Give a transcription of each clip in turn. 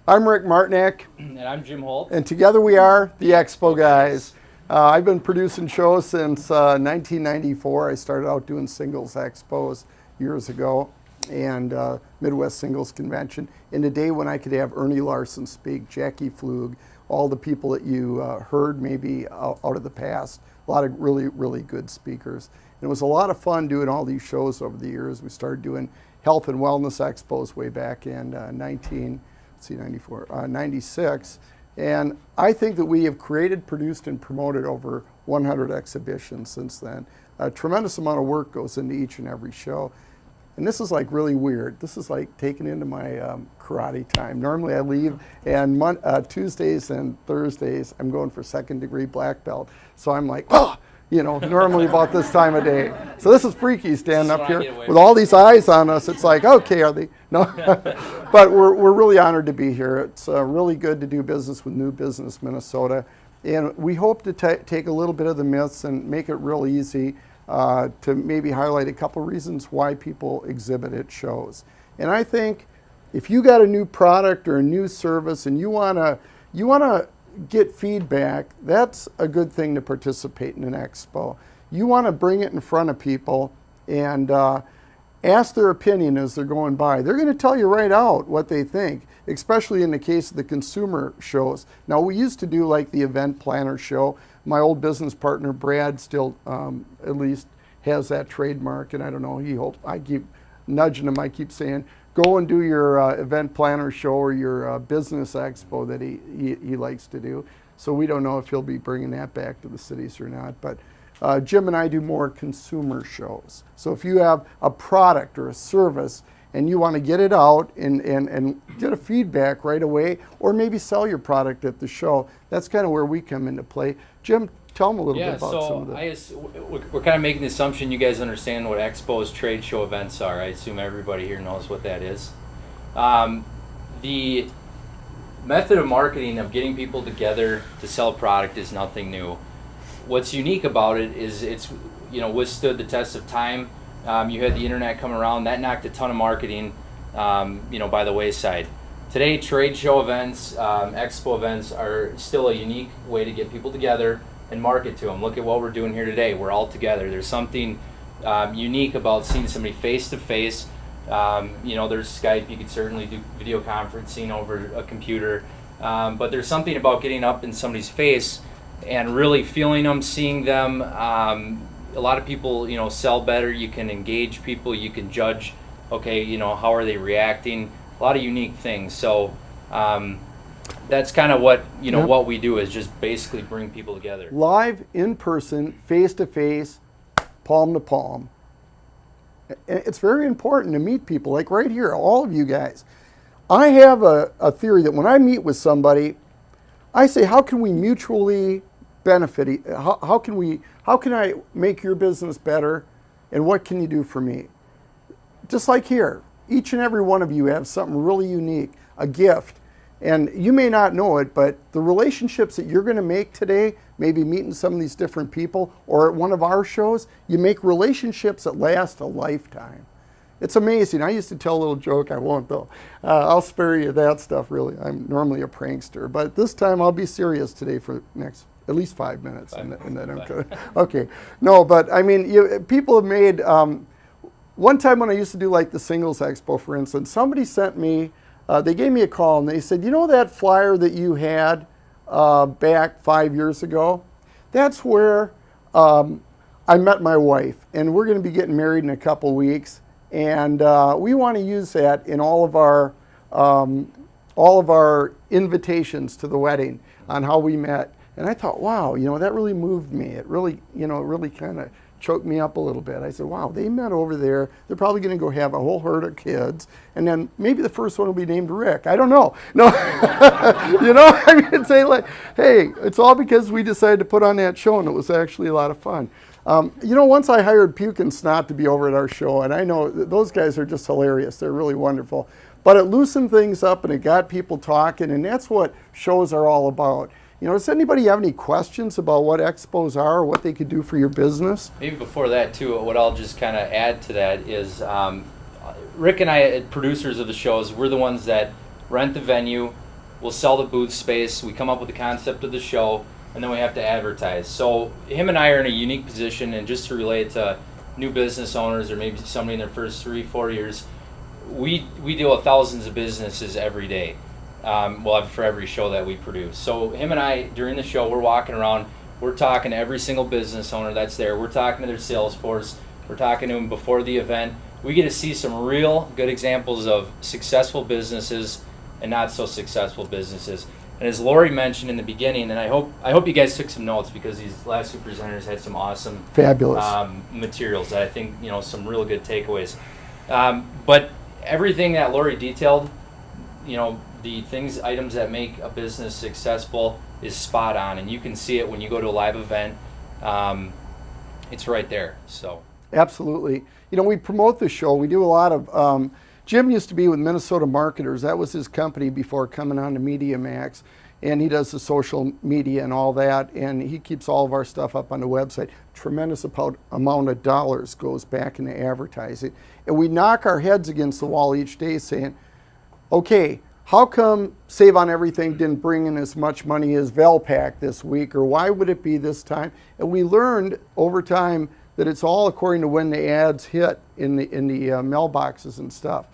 I'm Rick Martinek. And I'm Jim Holt. And together we are the Expo guys. I've been producing shows since 1994. I started out doing singles expos years ago and Midwest Singles Convention. In a day when I could have Ernie Larson speak, Jackie Flug, all the people that you heard maybe out of the past, a lot of really, really good speakers. And it was a lot of fun doing all these shows over the years. We started doing health and wellness expos way back in 96. And I think that we have created, produced, and promoted over 100 exhibitions since then. A tremendous amount of work goes into each and every show. And this is like really weird. This is like taking into my karate time. Normally I leave, and Tuesdays and Thursdays I'm going for second-degree black belt. So I'm like, oh, you know, normally about this time of day. So this is freaky standing up here with all these eyes on us. It's like, okay, are they? No. But we're really honored to be here. It's really good to do business with New Business Minnesota. And we hope to take a little bit of the myths and make it real easy to maybe highlight a couple reasons why people exhibit at shows. And I think if you got a new product or a new service and you wanna get feedback, that's a good thing to participate in an expo. You want to bring it in front of people and ask their opinion as they're going by. They're going to tell you right out what they think, especially in the case of the consumer shows. Now, we used to do like the event planner show. My old business partner, Brad, still at least has that trademark, and I don't know, he hopes, I keep nudging him, I keep saying, go and do your event planner show or your business expo that he likes to do. So we don't know if he'll be bringing that back to the cities or not. But Jim and I do more consumer shows. So if you have a product or a service and you want to get it out and get a feedback right away, or maybe sell your product at the show, that's kind of where we come into play. Jim, tell them a little bit about some of the... We're kind of making the assumption you guys understand what Expos trade show events are. I assume everybody here knows what that is. The method of marketing of getting people together to sell a product is nothing new. What's unique about it is it's withstood the test of time. You had the internet come around, that knocked a ton of marketing by the wayside. Today, trade show events, expo events are still a unique way to get people together and market to them. Look at what we're doing here today. We're all together. There's something unique about seeing somebody face to face. There's Skype. You could certainly do video conferencing over a computer. But there's something about getting up in somebody's face and really feeling them, seeing them. A lot of people, sell better. You can engage people. You can judge, okay, how are they reacting? A lot of unique things. So that's kind of what what we do is just basically bring people together. Live, in person, face to face, palm to palm. It's very important to meet people, like right here, all of you guys. I have a theory that when I meet with somebody, I say, how can we mutually benefit? How can I make your business better, and what can you do for me? Just like here, each and every one of you have something really unique, a gift. And you may not know it, but the relationships that you're going to make today, maybe meeting some of these different people, or at one of our shows, you make relationships that last a lifetime. It's amazing. I used to tell a little joke, I won't though. I'll spare you that stuff really. I'm normally a prankster, but this time I'll be serious today for the next at least 5 minutes. And then I'm good. Okay. No, but I mean, people have made, one time when I used to do like the Singles Expo, for instance, somebody sent me, they gave me a call and they said, you know that flyer that you had back 5 years ago? That's where I met my wife, and we're going to be getting married in a couple weeks, and we want to use that in all of our invitations to the wedding on how we met. And I thought, wow, that really moved me. It really, really kind of choked me up a little bit. I said, wow, they met over there. They're probably going to go have a whole herd of kids. And then maybe the first one will be named Rick. I don't know. No, I mean, say like, hey, it's all because we decided to put on that show, and it was actually a lot of fun. Once I hired Puke and Snot to be over at our show, and I know those guys are just hilarious. They're really wonderful. But it loosened things up, and it got people talking, and that's what shows are all about. Does anybody have any questions about what expos are or what they could do for your business? Maybe before that, too, what I'll just kind of add to that is Rick and I, producers of the shows, we're the ones that rent the venue. we'll sell the booth space, we come up with the concept of the show, and then we have to advertise. So him and I are in a unique position, and just to relate to new business owners or maybe somebody in their first 3-4 years, we deal with thousands of businesses every day. For every show that we produce. So him and I, during the show, we're walking around, we're talking to every single business owner that's there. We're talking to their sales force. We're talking to them before the event. We get to see some real good examples of successful businesses and not so successful businesses. And as Lori mentioned in the beginning, and I hope you guys took some notes, because these last two presenters had some awesome, fabulous materials that I think, some real good takeaways. But everything that Lori detailed, the items that make a business successful is spot on, and you can see it when you go to a live event. It's right there. So absolutely. We promote the show. We do a lot of. Jim used to be with Minnesota Marketers. That was his company before coming on to MediaMax, and he does the social media and all that, and he keeps all of our stuff up on the website. Tremendous amount of dollars goes back into advertising, and we knock our heads against the wall each day saying, okay, how come Save on Everything didn't bring in as much money as Velpac this week, or why would it be this time? And we learned over time that it's all according to when the ads hit in the mailboxes and stuff.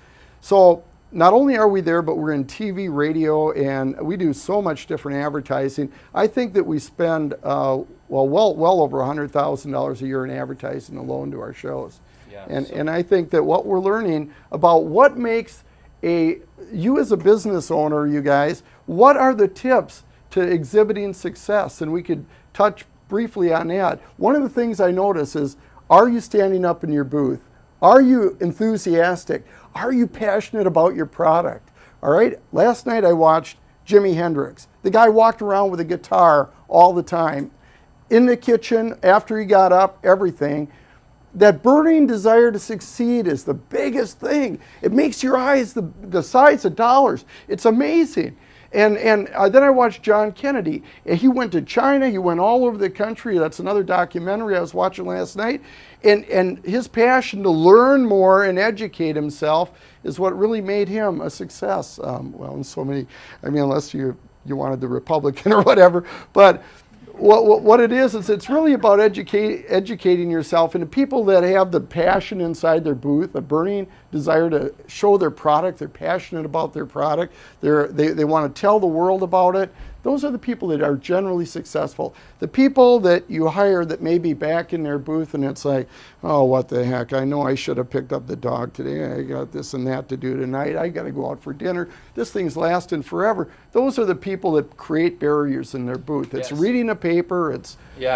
So not only are we there, but we're in TV, radio, and we do so much different advertising. I think that we spend well over $100,000 a year in advertising alone to our shows. Yeah, and I think that what we're learning about what makes you as a business owner, you guys, what are the tips to exhibiting success? And we could touch briefly on that. One of the things I notice is, are you standing up in your booth? Are you enthusiastic? Are you passionate about your product? All right, last night I watched Jimi Hendrix. The guy walked around with a guitar all the time, in the kitchen, after he got up, everything. That burning desire to succeed is the biggest thing. It makes your eyes the size of dollars. It's amazing. And then I watched John Kennedy. And he went to China. He went all over the country. That's another documentary I was watching last night. And his passion to learn more and educate himself is what really made him a success. In so many, unless you wanted the Republican or whatever. But what it is it's really about educating yourself, and the people that have the passion inside their booth, a burning desire to show their product, they're passionate about their product, they want to tell the world about it. Those are the people that are generally successful. The people that you hire that may be back in their booth and it's like, oh, what the heck, I know I should have picked up the dog today. I got this and that to do tonight. I got to go out for dinner. This thing's lasting forever. Those are the people that create barriers in their booth. It's reading a paper.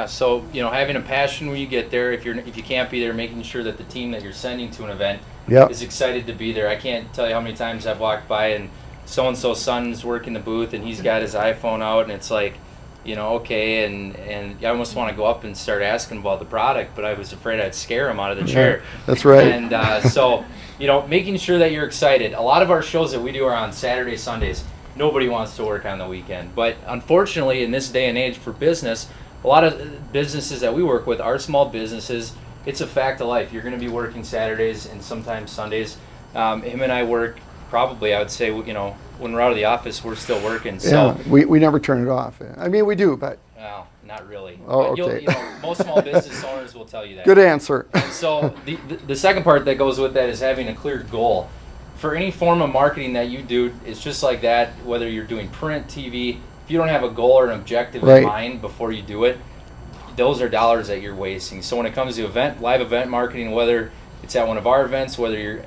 So having a passion when you get there. If you can't be there, making sure that the team that you're sending to an event is excited to be there. I can't tell you how many times I've walked by and so-and-so's son's working the booth and he's got his iPhone out, and it's like, okay, and I almost want to go up and start asking about the product, but I was afraid I'd scare him out of the chair. That's right. And so, making sure that you're excited. A lot of our shows that we do are on Saturday, Sundays. Nobody wants to work on the weekend. But unfortunately, in this day and age for business, a lot of businesses that we work with are small businesses. It's a fact of life. You're going to be working Saturdays and sometimes Sundays. Him and I work probably, I would say, when we're out of the office, we're still working. So we never turn it off. We do, but well, not really. Oh, but okay. Most small business owners will tell you that. Good answer. So the second part that goes with that is having a clear goal. For any form of marketing that you do, it's just like that. Whether you're doing print, TV, if you don't have a goal or an objective in mind before you do it, those are dollars that you're wasting. So when it comes to live event marketing, whether it's at one of our events, whether you're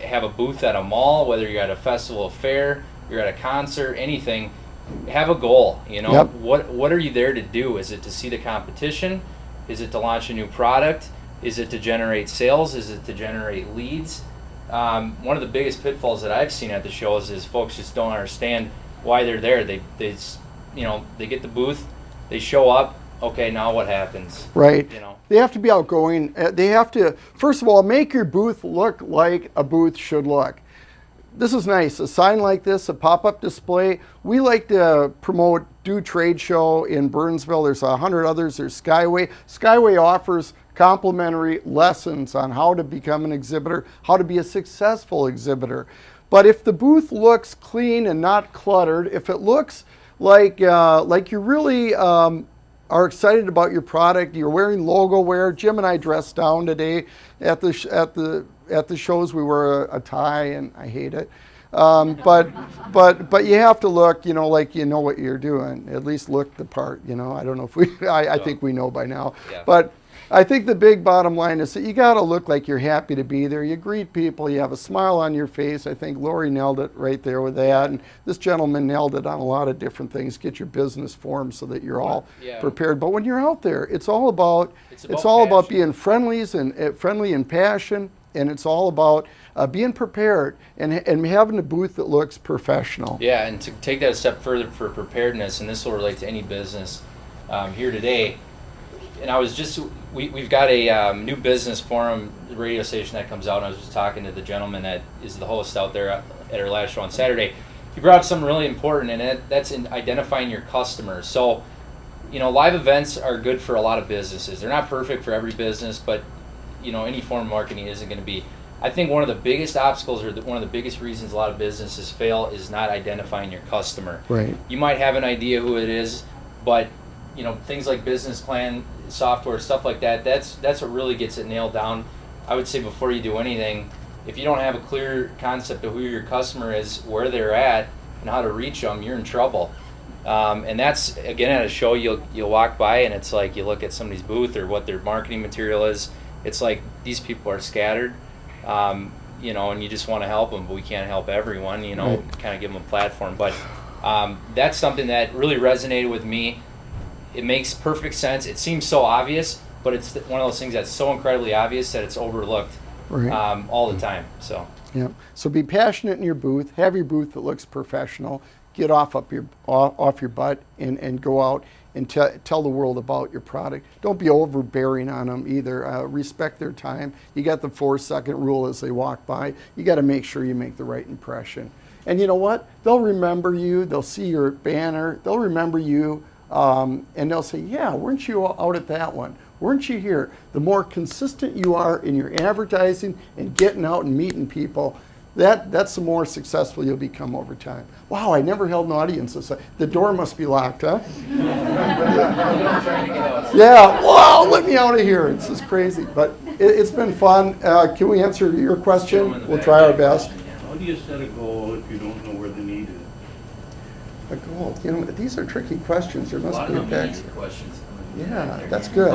have a booth at a mall, whether you're at a festival, fair, you're at a concert, anything, have a goal. What are you there to do? Is it to see the competition? Is it to launch a new product? Is it to generate sales? Is it to generate leads? One of the biggest pitfalls that I've seen at the shows is folks just don't understand why they're there. They get the booth, they show up. Okay, now what happens? Right. They have to be outgoing. They have to, first of all, make your booth look like a booth should look. This is nice. A sign like this, a pop-up display. We like to promote Do Trade Show in Burnsville. There's 100 others. There's Skyway. Skyway offers complimentary lessons on how to become an exhibitor, how to be a successful exhibitor. But if the booth looks clean and not cluttered, if it looks like you really are excited about your product, you're wearing logo wear. Jim and I dressed down today at the shows. We wear a tie, and I hate it. But you have to look, like you know what you're doing. At least look the part. I don't know if I think we know by now. Yeah. But I think the big bottom line is that you got to look like you're happy to be there. You greet people. You have a smile on your face. I think Lori nailed it right there with that, and this gentleman nailed it on a lot of different things. Get your business formed so that you're all prepared. But when you're out there, it's all about being friendly and passion, and it's all about being prepared and having a booth that looks professional. Yeah, and to take that a step further for preparedness, and this will relate to any business here today. And I was just, we've got a new business forum radio station that comes out, and I was just talking to the gentleman that is the host out there at our last show on Saturday. He brought up something really important, and that's in identifying your customers. So, live events are good for a lot of businesses. They're not perfect for every business, but, any form of marketing isn't going to be. I think one of the biggest obstacles, or one of the biggest reasons a lot of businesses fail, is not identifying your customer. Right. You might have an idea who it is, but things like business plan, software, stuff like that, that's what really gets it nailed down. I would say before you do anything, if you don't have a clear concept of who your customer is, where they're at, and how to reach them, you're in trouble. And that's, again, at a show, you'll walk by and it's like you look at somebody's booth or what their marketing material is. It's like these people are scattered, and you just want to help them, but we can't help everyone, Right. kind of give them a platform. But that's something that really resonated with me. It makes perfect sense. It seems so obvious, but it's one of those things that's so incredibly obvious that it's overlooked all the time. So. Yeah. So be passionate in your booth. Have your booth that looks professional. Get off your butt and go out and tell the world about your product. Don't be overbearing on them either. Respect their time. You got the 4-second rule as they walk by. You got to make sure you make the right impression. And you know what? They'll remember you. They'll see your banner. They'll remember you. And they'll say, yeah, weren't you out at that one? Weren't you here? The more consistent you are in your advertising and getting out and meeting people, that's the more successful you'll become over time. Wow, I never held an audience. The door must be locked, huh? Yeah, wow, let me out of here. This is crazy. But it's been fun. Can we answer your question? We'll try our best. How do you set a goal if you don't know where the need is? A goal. These are tricky questions. There must be a text. Questions. Yeah, that's good.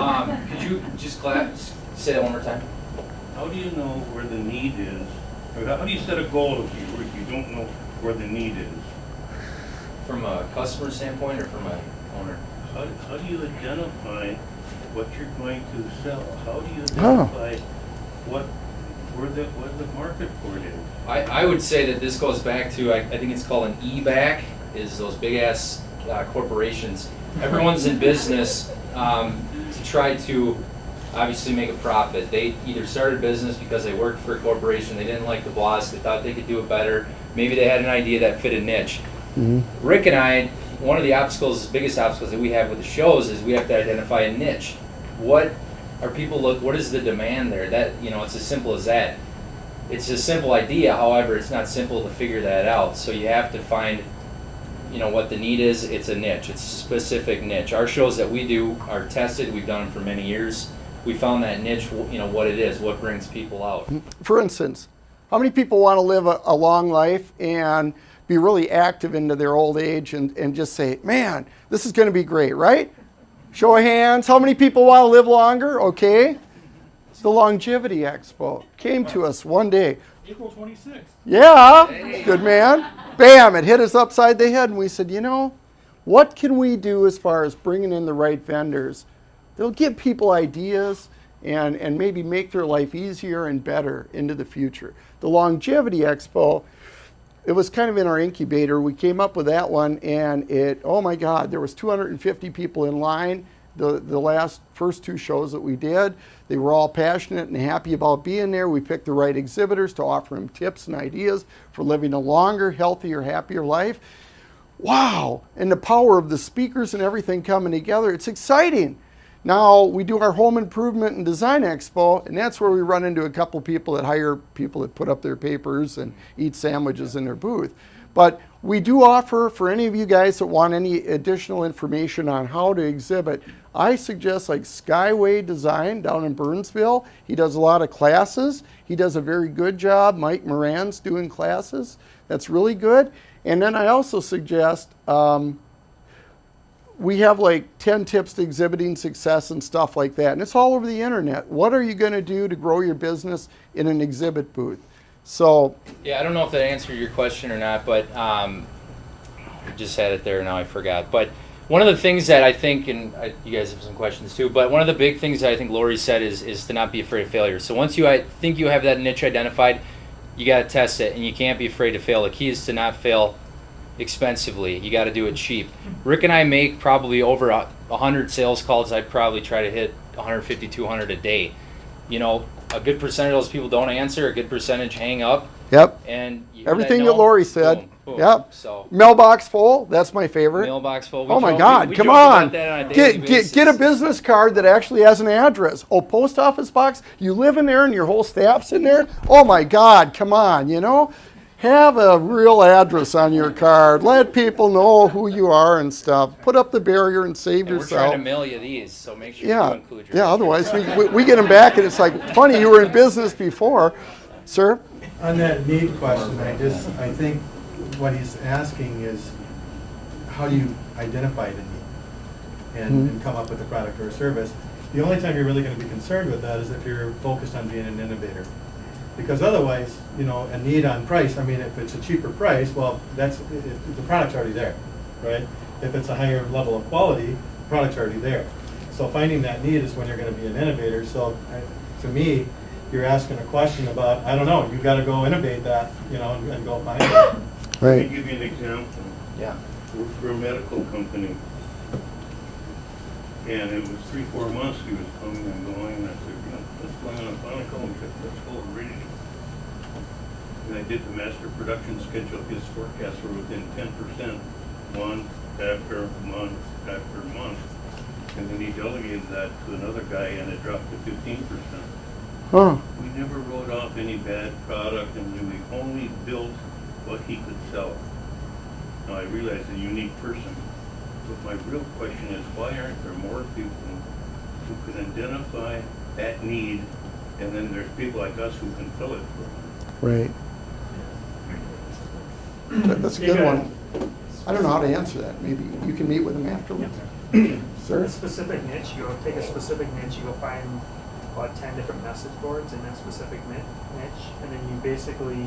Could you just say that one more time? How do you know where the need is? Or how do you set a goal if you don't know where the need is? From a customer standpoint or from an owner? How do you identify what you're going to sell? How do you identify where the market for it is? I would say that this goes back to, I think it's called an e-back, is those big ass corporations. Everyone's in business to try to obviously make a profit. They either started business because they worked for a corporation, they didn't like the boss, they thought they could do it better, maybe they had an idea that fit a niche. Mm-hmm. Rick and I, one of the biggest obstacles that we have with the shows is we have to identify a niche. What is the demand there? That, it's as simple as that. It's a simple idea, however, it's not simple to figure that out. So you have to find what the need is. It's a niche. It's a specific niche. Our shows that we do are tested. We've done them for many years. We found that niche, what it is, what brings people out. For instance, how many people want to live a long life and be really active into their old age and just say, man, this is going to be great, right? Show of hands. How many people want to live longer? Okay. The Longevity Expo came to us one day. April 26th. Yeah, good man. Bam, it hit us upside the head, and we said, what can we do as far as bringing in the right vendors? They'll give people ideas and maybe make their life easier and better into the future. The Longevity Expo, it was kind of in our incubator. We came up with that one, and oh my God, there was 250 people in line. The first two shows that we did, they were all passionate and happy about being there. We picked the right exhibitors to offer them tips and ideas for living a longer, healthier, happier life. Wow, and the power of the speakers and everything coming together, it's exciting. Now we do our home improvement and design expo, and that's where we run into a couple people that hire people that put up their papers and eat sandwiches in their booth. But we do offer, for any of you guys that want any additional information on how to exhibit, I suggest like Skyway Design down in Burnsville. He does a lot of classes. He does a very good job. Mike Moran's doing classes. That's really good. And then I also suggest, we have like 10 tips to exhibiting success and stuff like that. And it's all over the internet. What are you going to do to grow your business in an exhibit booth? So yeah, I don't know if that answered your question or not, but I just had it there, now I forgot. But one of the things that I think, and you guys have some questions too, but one of the big things that I think Lori said is to not be afraid of failure. So once I think you have that niche identified, you got to test it, and you can't be afraid to fail. The key is to not fail expensively. You got to do it cheap. Rick and I make probably over 100 sales calls. I'd probably try to hit 150, 200 a day. You know, a good percentage of those people don't answer, a good percentage hang up. Yep. And everything that Lori said. Boom, boom. Yep. So mailbox full, that's my favorite. mailbox full. Oh my God, come on. Get a business card that actually has an address. Oh, post office box, you live in there and your whole staff's in there? Oh my God, come on, you know? Have a real address on your card. Let people know who you are and stuff. Put up the barrier and save and yourself. We're trying to mail you these, so make sure you include your otherwise we get them back and it's like, funny, you were in business before. Sir? On that need question, I think what he's asking is, how do you identify the need and come up with a product or a service? The only time you're really going to be concerned with that is if you're focused on being an innovator. Because otherwise, you know, a need on price, I mean, if it's a cheaper price, well, the product's already there, right? If it's a higher level of quality, the product's already there. So finding that need is when you're going to be an innovator. So to me, you're asking a question about, I don't know, you've got to go innovate that, you know, and go find it. Let me give you an example. Yeah. We're a medical company. And it was 3-4 months he was coming and going, and I said, you know, what's going on a Chronicle? And he said, let's go read it. And I did the master production schedule. His forecasts were within 10%, month after month after month. And then he delegated that to another guy, and it dropped to 15%. Huh. We never wrote off any bad product, and we only built what he could sell. Now I realize a unique person, but my real question is, why aren't there more people who can identify that need, and then there's people like us who can fill it for them? Right. That's a good one. I don't know how to answer that. Maybe you can meet with him afterwards. Sir? A specific niche, you go take a specific niche, you go find about 10 different message boards in that specific niche, and then you basically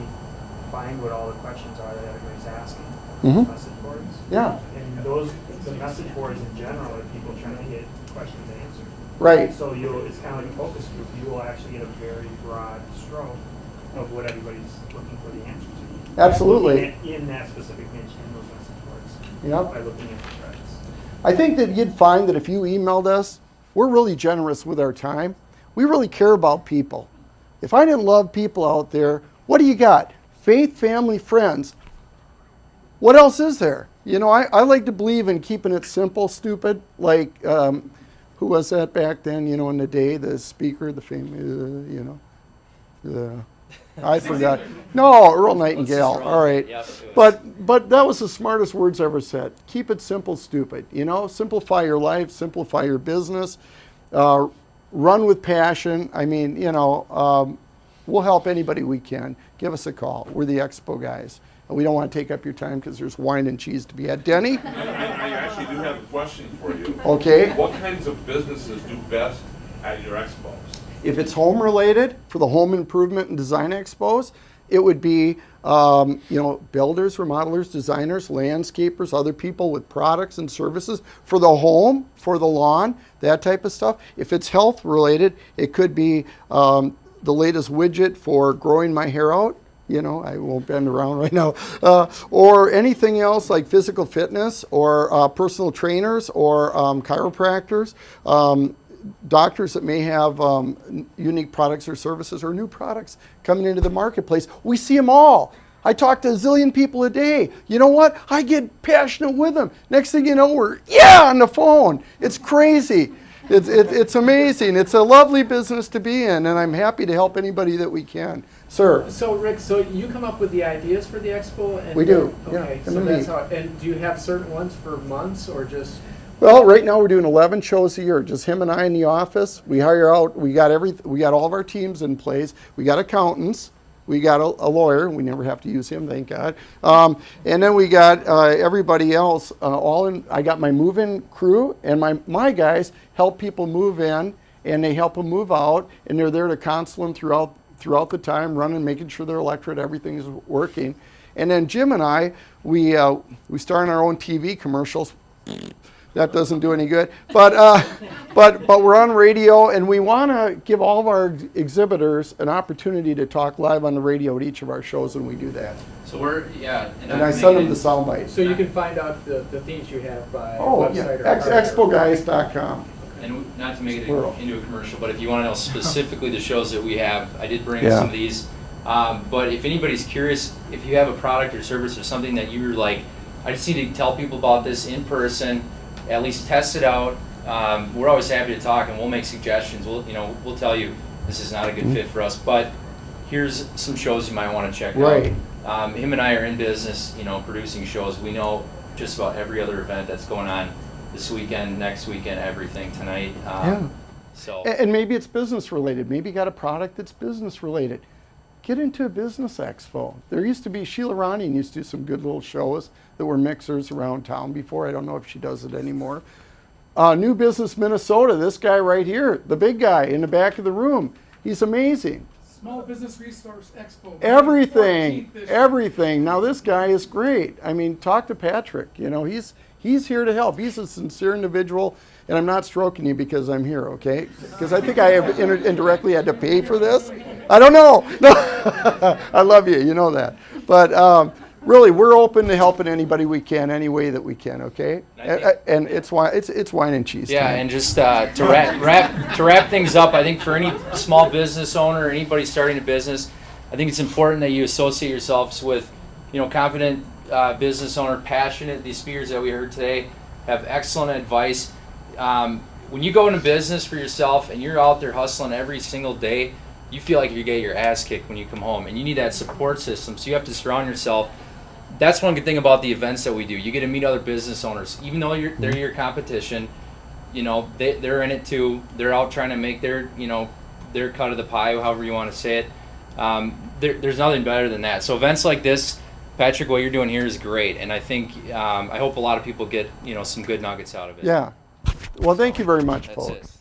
find what all the questions are that everybody's asking. Message boards. Yeah. And the message boards in general are people trying to get questions answered. Right. So it's kind of like a focus group. You will actually get a very broad stroke of what everybody's looking for the answer to. Absolutely. In that specific niche, in those message boards. Yep. By looking at the threads. I think that you'd find that if you emailed us, we're really generous with our time. We really care about people. If I didn't love people out there, what do you got? Faith, family, friends. What else is there? You know, I like to believe in keeping it simple, stupid. Like, who was that back then, you know, in the day? The speaker, the famous, you know, I forgot. No, Earl Nightingale. All right. Yep, but that was the smartest words ever said. Keep it simple, stupid. You know, simplify your life, simplify your business, run with passion. I mean, you know, we'll help anybody we can. Give us a call. We're the Expo guys. And we don't want to take up your time because there's wine and cheese to be had. Denny? I actually do have a question for you. Okay. What kinds of businesses do best at your expos? If it's home related, for the home improvement and design expos, it would be you know, builders, remodelers, designers, landscapers, other people with products and services for the home, for the lawn, that type of stuff. If it's health related, it could be the latest widget for growing my hair out. You know, I won't bend around right now. Or anything else like physical fitness or personal trainers or chiropractors. Doctors that may have unique products or services or new products coming into the marketplace. We see them all. I talk to a zillion people a day. You know what? I get passionate with them. Next thing you know, we're on the phone. It's crazy. It's amazing. It's a lovely business to be in, and I'm happy to help anybody that we can. Sir? So Rick, so you come up with the ideas for the expo? And We do, Okay, yeah. so that's how, and do you have certain ones for months or just? Well, right now we're doing 11 shows a year, just him and I in the office. We hire out, we got all of our teams in place. We got accountants. We got a lawyer. We never have to use him, thank God. And then we got everybody else all in. I got my move-in crew, and my guys help people move in, and they help them move out, and they're there to counsel them throughout the time, running, making sure their electric, everything is working. And then Jim and I, we star in our own TV commercials. That doesn't do any good, but we're on radio, and we want to give all of our exhibitors an opportunity to talk live on the radio at each of our shows, and we do that. So we're, yeah. And I send them the sound bites. So you can find out the themes you have by Oh, yeah, website or expoguys.com. And not to make it Plural. into a commercial, but if you want to know specifically the shows that we have, I did bring Yeah. some of these. But if anybody's curious, if you have a product or service or something that you're like, I just need to tell people about this in person, at least test it out. We're always happy to talk, and we'll make suggestions. We'll tell you this is not a good fit for us, but here's some shows you might want to check Right. out. Him and I are in business, producing shows. We know just about every other event that's going on this weekend, next weekend, everything tonight. Yeah. So. And maybe it's business related. Maybe you got a product that's business related. Get into a business expo. There used to be, Sheila Ronning used to do some good little shows that were mixers around town before. I don't know if she does it anymore. New Business Minnesota, this guy right here, the big guy in the back of the room. He's amazing. Small Business Resource Expo. Everything, 14th this year. everything. Now this guy is great. I mean, talk to Patrick. He's here to help. He's a sincere individual, and I'm not stroking you because I'm here, okay? Because I think I have indirectly had to pay for this. I don't know. No, I love you. You know that. But really, we're open to helping anybody we can, any way that we can, okay? And it's wine and cheese. Yeah, tonight. and just to wrap things up, I think for any small business owner, anybody starting a business, I think it's important that you associate yourselves with, confident business owner, passionate. These speakers that we heard today have excellent advice. When you go into business for yourself and you're out there hustling every single day, you feel like you get your ass kicked when you come home, and you need that support system. So you have to surround yourself. That's one good thing about the events that we do. You get to meet other business owners, even though they're your competition. They're in it too. They're out trying to make their cut of the pie, however you want to say it. There's nothing better than that. So events like this, Patrick, what you're doing here is great, and I think I hope a lot of people get some good nuggets out of it. Yeah. Well, thank you very much, That's folks. it.